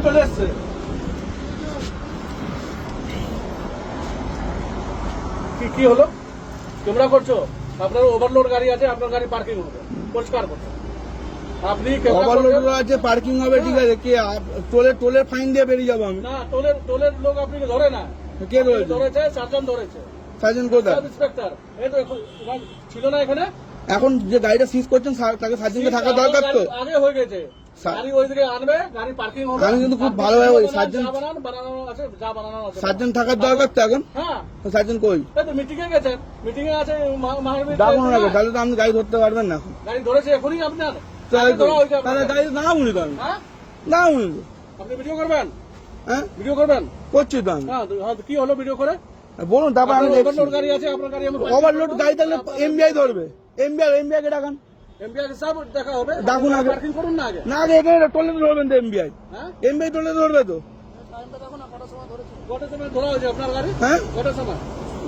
চলে এসছে। কি হলো? তোমরা করছো, আপনার ওভারলোড গাড়ি আছে, আপনার গাড়ি পার্কিং হবে, পরিষ্কার করছো। আপনি ওভারলোড আছে, পার্কিং হবে, ঠিক আছে। কি টোলের ফাইন দিয়ে বেরিয়ে যাবো আমি? না, টোলের লোক আপনি ধরে না। কে ধরেছে? ধরেছে সার্জন ধরেছে। সার্জন কোথায়? Sub inspector. এই তো ছিল না এখানে। এখন যে গাড়িটা সিজ করছেন তাকে সার্জনকে থাকা দরকার তো। আগে হয়ে গেছে, গাড়ি ওই দিকে আনবে, গাড়ি পার্কিং হবে। আমি কিন্তু খুব ভালোভাবে ওই সার্জন বানানো আছে, যা বানানো আছে। সার্জন থাকার দরকার তো এখন। হ্যাঁ, সার্জন কই? এই তো মিটিং এ গেছে, মিটিং এ আছে। ডাকুন না, তাহলে তো আপনি গাড়ি ধরতে পারবেন না। গাড়ি ধরেছে এখনই আপনার। তাহলে গাড়ি না উনি তো হ্যাঁ, না উনি তো। আপনি ভিডিও করবেন? হ্যাঁ ভিডিও করবেন? করছি তো আমি। হ্যাঁ, কি হলো ভিডিও করে? বলুন, তারপর আমি দেখছি। ওভারলোড গাড়ি আছে, আপনার গাড়ি আমি ওভারলোড গাড়ি তাহলে এমবিআই ধরবে। এমবিআই কে ডাকান। এমবিআই সব দেখা হবে। ডাকুন আগে। পার্কিং করুন না আগে। না আগে এখানে টোলে ধরবেন তো এমবিআই। হ্যাঁ, এমবিআই টোলে ধরবে তো। কটার সময় ধরা হয়েছে আপনার গাড়ি? হ্যাঁ, কটার সময়?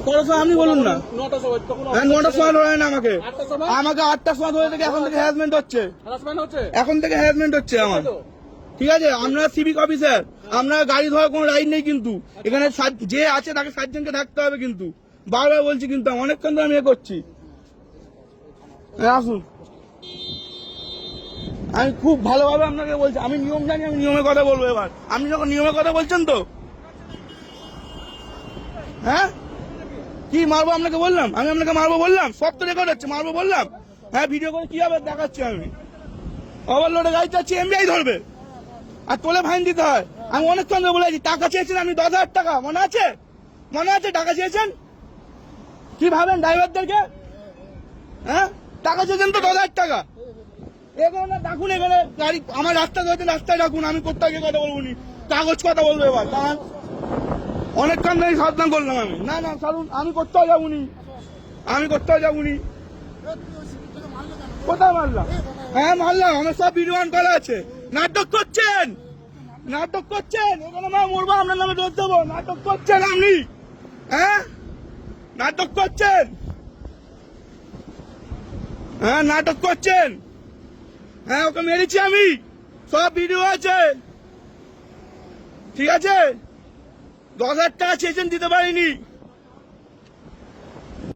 কটার সময় আপনি বলুন না। 9টার সময়। তখন হ্যাঁ, 9টার সময় ধরে না আমাকে। 8টার সময় আমাকে 8টার সময় ধরে থেকে এখন থেকে হ্যারাসমেন্ট হচ্ছে। হারাসমেন্ট হচ্ছে। এখন থেকে হ্যারাসমেন্ট হচ্ছে আমার। ঠিক আছে, আপনারা সিভিক অফিসার, আপনারা গাড়ি ধরার কোনো রাইট নেই কিন্তু। এখানে যে আছে তাকে সার্জনকে থাকতে হবে কিন্তু। বারবার বলছি কিন্তু, অনেকক্ষণ ধরে আমি এ করছি। হ্যাঁ, আসুন। আমি খুব ভালোভাবে আপনাকে বলছি, আমি নিয়ম জানি, আমি নিয়মের কথা বলবো এবার। আপনি যখন নিয়মের কথা বলছেন তো, হ্যাঁ কি মারবো আপনাকে বললাম? আমি আপনাকে মারবো বললাম? সব তো রেকর্ড হচ্ছে, মারবো বললাম? হ্যাঁ, ভিডিও করে কি হবে দেখাচ্ছি আমি। ওভারলোডে গাড়ি চাচ্ছি, এমবিআই ধরবে আর তোলে ফাইন দিতে হয়। আমি অনেকক্ষণ ধরে বলেছি, টাকা চেয়েছেন আপনি 10,000 টাকা, মনে আছে? মনে আছে টাকা চেয়েছেন? কি ভাবেন ড্রাইভারদেরকে? হ্যাঁ, টাকা চেয়েছেন তো 10,000 টাকা। এখানে ডাকুন, এখানে গাড়ি আমার রাস্তা ধরেছেন, রাস্তায় ডাকুন। আমি কোথাও গিয়ে কথা বলবো নি, কাগজ কথা বলবো এবার। অনেকক্ষণ ধরে সাবধান করলাম আমি। না না ছাড়ুন, আমি কোথাও যাবনি, আমি কোথাও যাবনি। কোথায় মারলাম? হ্যাঁ মারলাম, আমার সব ভিডিও অন করা আছে। নাটক করছেন, নাটক করছেন। এখানে মা মরবো, আপনার নামে দোষ দেবো। নাটক করছেন আপনি, হ্যাঁ নাটক করছেন। হ্যাঁ নাটক করছেন। হ্যাঁ, ওকে মেরেছি আমি, সব ভিডিও আছে। ঠিক আছে, 10,000 টাকা চেয়েছেন, দিতে পারিনি।